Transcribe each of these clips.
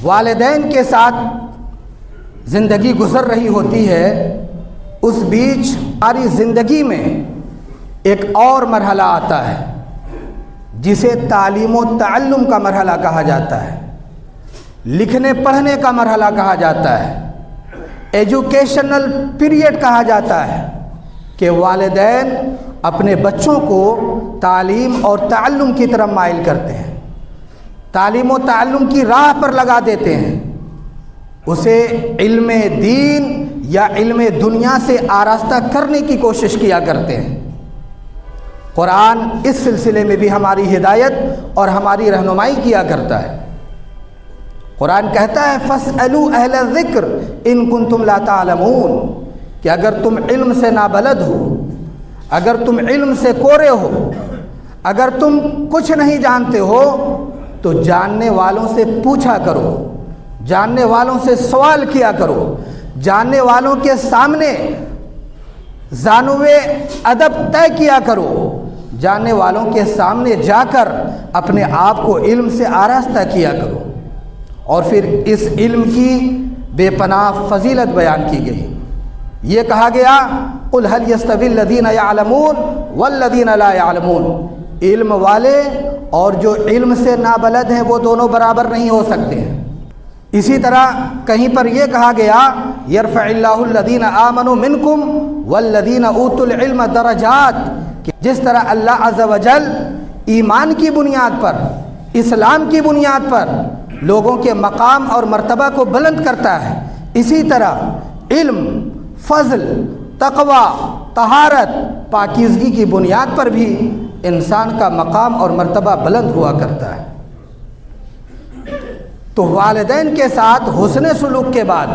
والدین کے ساتھ زندگی گزر رہی ہوتی ہے، اس بیچ ہماری زندگی میں ایک اور مرحلہ آتا ہے جسے تعلیم و تعلم کا مرحلہ کہا جاتا ہے، لکھنے پڑھنے کا مرحلہ کہا جاتا ہے، ایجوکیشنل پیریڈ کہا جاتا ہے، کہ والدین اپنے بچوں کو تعلیم اور تعلم کی طرف مائل کرتے ہیں، تعلیم و تعلم کی راہ پر لگا دیتے ہیں، اسے علم دین یا علم دنیا سے آراستہ کرنے کی کوشش کیا کرتے ہیں۔ قرآن اس سلسلے میں بھی ہماری ہدایت اور ہماری رہنمائی کیا کرتا ہے۔ قرآن کہتا ہے فَاسْأَلُوا أَهْلَ الذِّكْرِ إِن كُنتُمْ لَا تَعْلَمُونَ، کہ اگر تم علم سے نابلد ہو، اگر تم علم سے کورے ہو، اگر تم کچھ نہیں جانتے ہو تو جاننے والوں سے پوچھا کرو، جاننے والوں سے سوال کیا کرو، جاننے والوں کے سامنے زانوے ادب طے کیا کرو، جاننے والوں کے سامنے جا کر اپنے آپ کو علم سے آراستہ کیا کرو۔ اور پھر اس علم کی بے پناہ فضیلت بیان کی گئی، یہ کہا گیا قُلْ هَلْ يَسْتَوِي الَّذِينَ يَعْلَمُونَ وَالَّذِينَ لَا يَعْلَمُونَ، علم والے اور جو علم سے نابلد ہیں وہ دونوں برابر نہیں ہو سکتے ہیں۔ اسی طرح کہیں پر یہ کہا گیا يَرْفَعِ اللَّهُ الَّذِينَ آمَنُوا مِنْكُمْ وَالَّذِينَ أُوتُوا الْعِلْمَ دَرَجَاتٍ، کہ جس طرح اللہ عز و جل ایمان کی بنیاد پر، اسلام کی بنیاد پر لوگوں کے مقام اور مرتبہ کو بلند کرتا ہے، اسی طرح علم، فضل، تقوی، طہارت، پاکیزگی کی بنیاد پر بھی انسان کا مقام اور مرتبہ بلند ہوا کرتا ہے۔ تو والدین کے ساتھ حسن سلوک کے بعد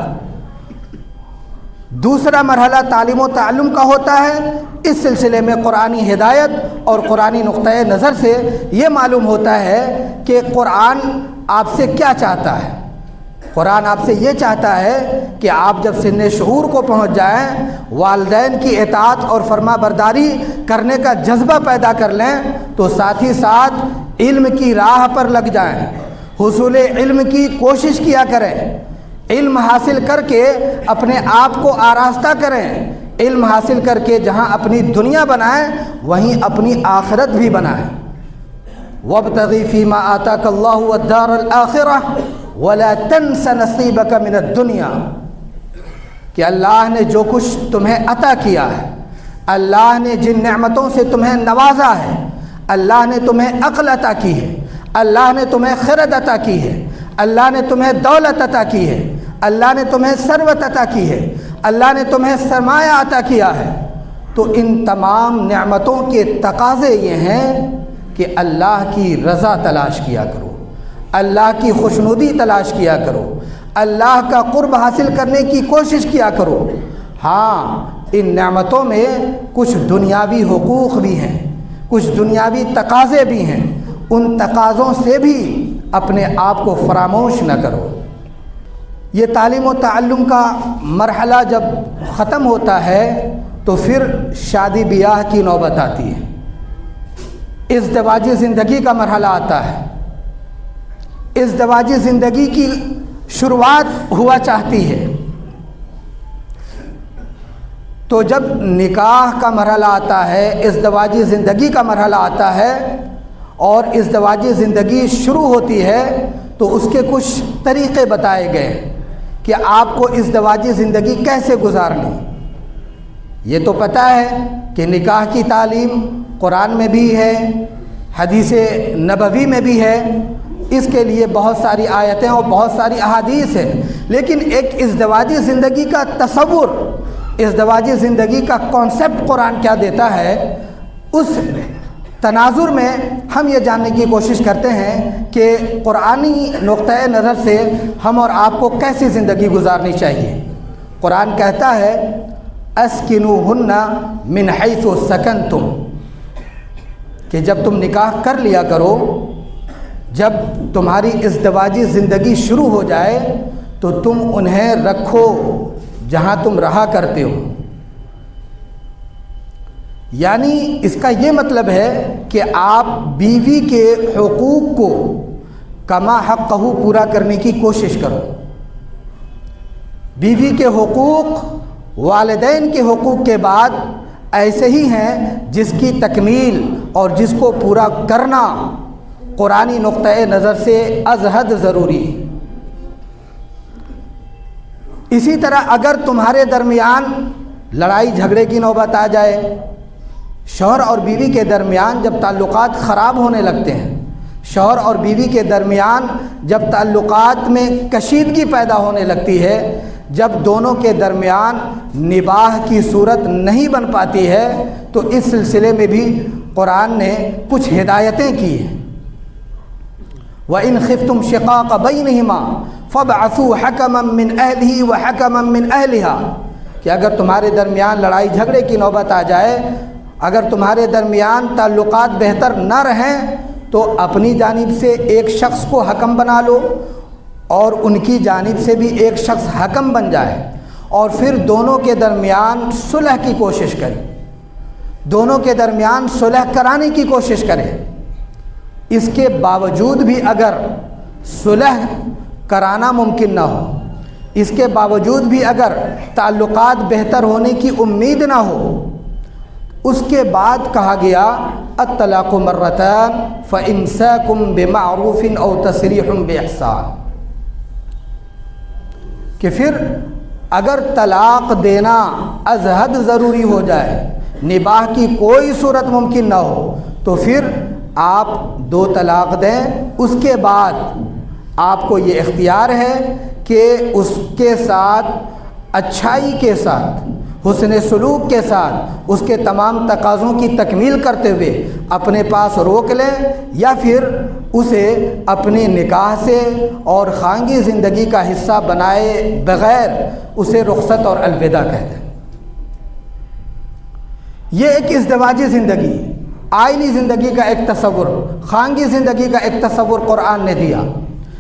دوسرا مرحلہ تعلیم و تعلم کا ہوتا ہے۔ اس سلسلے میں قرآنی ہدایت اور قرآنی نقطۂ نظر سے یہ معلوم ہوتا ہے کہ قرآن آپ سے کیا چاہتا ہے۔ قرآن آپ سے یہ چاہتا ہے کہ آپ جب سن شعور کو پہنچ جائیں، والدین کی اطاعت اور فرما برداری کرنے کا جذبہ پیدا کر لیں، تو ساتھ ہی ساتھ علم کی راہ پر لگ جائیں، حصول علم کی کوشش کیا کریں، علم حاصل کر کے اپنے آپ کو آراستہ کریں، علم حاصل کر کے جہاں اپنی دنیا بنائیں وہیں اپنی آخرت بھی بنائیں۔ وَابْتَغِ فِي مَا آتَاكَ اللَّهُ وَالدَّارَ الْآخِرَةَ وَلَا تَنْسَ نَصِيبَكَ مِنَ الدُّنْيَا، کہ اللہ نے جو کچھ تمہیں عطا کیا ہے، اللہ نے جن نعمتوں سے تمہیں نوازا ہے، اللہ نے تمہیں عقل عطا کی ہے، اللہ نے تمہیں خرد عطا کی ہے، اللہ نے تمہیں دولت عطا کی ہے، اللہ نے تمہیں ثروت عطا کی ہے، اللہ نے تمہیں سرمایہ عطا کیا ہے، تو ان تمام نعمتوں کے تقاضے یہ ہیں کہ اللہ کی رضا تلاش کیا کرو، اللہ کی خوشنودی تلاش کیا کرو، اللہ کا قرب حاصل کرنے کی کوشش کیا کرو۔ ہاں، ان نعمتوں میں کچھ دنیاوی حقوق بھی ہیں، کچھ دنیاوی تقاضے بھی ہیں، ان تقاضوں سے بھی اپنے آپ کو فراموش نہ کرو۔ یہ تعلیم و تعلم کا مرحلہ جب ختم ہوتا ہے تو پھر شادی بیاہ کی نوبت آتی ہے، ازدواجی زندگی کا مرحلہ آتا ہے۔ ازدواجی زندگی کی شروعات ہوا چاہتی ہے، تو جب نکاح کا مرحلہ آتا ہے، ازدواجی زندگی کا مرحلہ آتا ہے اور ازدواجی زندگی شروع ہوتی ہے، تو اس کے کچھ طریقے بتائے گئے کہ آپ کو ازدواجی زندگی کیسے گزارنی۔ یہ تو پتہ ہے کہ نکاح کی تعلیم قرآن میں بھی ہے، حدیث نبوی میں بھی ہے، اس کے لیے بہت ساری آیتیں اور بہت ساری احادیث ہیں، لیکن ایک ازدواجی زندگی کا تصور، ازدواجی زندگی کا کانسیپٹ قرآن کیا دیتا ہے، اس تناظر میں ہم یہ جاننے کی کوشش کرتے ہیں کہ قرآنی نقطۂ نظر سے ہم اور آپ کو کیسی زندگی گزارنی چاہیے۔ قرآن کہتا ہے اسکنوہن من حیث سکنتم، کہ جب تم نکاح کر لیا کرو، جب تمہاری ازدواجی زندگی شروع ہو جائے تو تم انہیں رکھو جہاں تم رہا کرتے ہو۔ یعنی اس کا یہ مطلب ہے کہ آپ بیوی کے حقوق کو کما حقہ پورا کرنے کی کوشش کرو۔ بیوی کے حقوق والدین کے حقوق کے بعد ایسے ہی ہیں جس کی تکمیل اور جس کو پورا کرنا قرآنی نقطۂ نظر سے از حد ضروری ہے۔ اسی طرح اگر تمہارے درمیان لڑائی جھگڑے کی نوبت آ جائے، شوہر اور بیوی کے درمیان جب تعلقات خراب ہونے لگتے ہیں، شوہر اور بیوی کے درمیان جب تعلقات میں کشیدگی پیدا ہونے لگتی ہے، جب دونوں کے درمیان نباہ کی صورت نہیں بن پاتی ہے، تو اس سلسلے میں بھی قرآن نے کچھ ہدایتیں کی ہیں۔ وَإِنْ خِفْتُمْ شِقَاقَ بَيْنِهِمَا فَابْعَثُوا حَكَمًا مِّنْ أَهْلِهِ وَحَكَمًا مِّنْ أَهْلِهَا کہ اگر تمہارے درمیان لڑائی جھگڑے کی نوبت آ جائے، اگر تمہارے درمیان تعلقات بہتر نہ رہیں، تو اپنی جانب سے ایک شخص کو حکم بنا لو اور ان کی جانب سے بھی ایک شخص حکم بن جائے، اور پھر دونوں کے درمیان صلح کی کوشش کرے، دونوں کے درمیان صلح کرانے کی کوشش کرے۔ اس کے باوجود بھی اگر صلح کرانا ممکن نہ ہو، اس کے باوجود بھی اگر تعلقات بہتر ہونے کی امید نہ ہو، اس کے بعد کہا گیا الطلاق مرتان فإمساک بمعروف او تسریح بإحسان کہ پھر اگر طلاق دینا از حد ضروری ہو جائے، نباہ کی کوئی صورت ممکن نہ ہو، تو پھر آپ 2 طلاق دیں۔ اس کے بعد آپ کو یہ اختیار ہے کہ اس کے ساتھ اچھائی کے ساتھ، حسن سلوک کے ساتھ اس کے تمام تقاضوں کی تکمیل کرتے ہوئے اپنے پاس روک لیں، یا پھر اسے اپنی نکاح سے اور خانگی زندگی کا حصہ بنائے بغیر اسے رخصت اور الوداع کہہ دیں۔ یہ ایک ازدواجی زندگی، آئلی زندگی کا ایک تصور، خانگی زندگی کا ایک تصور قرآن نے دیا۔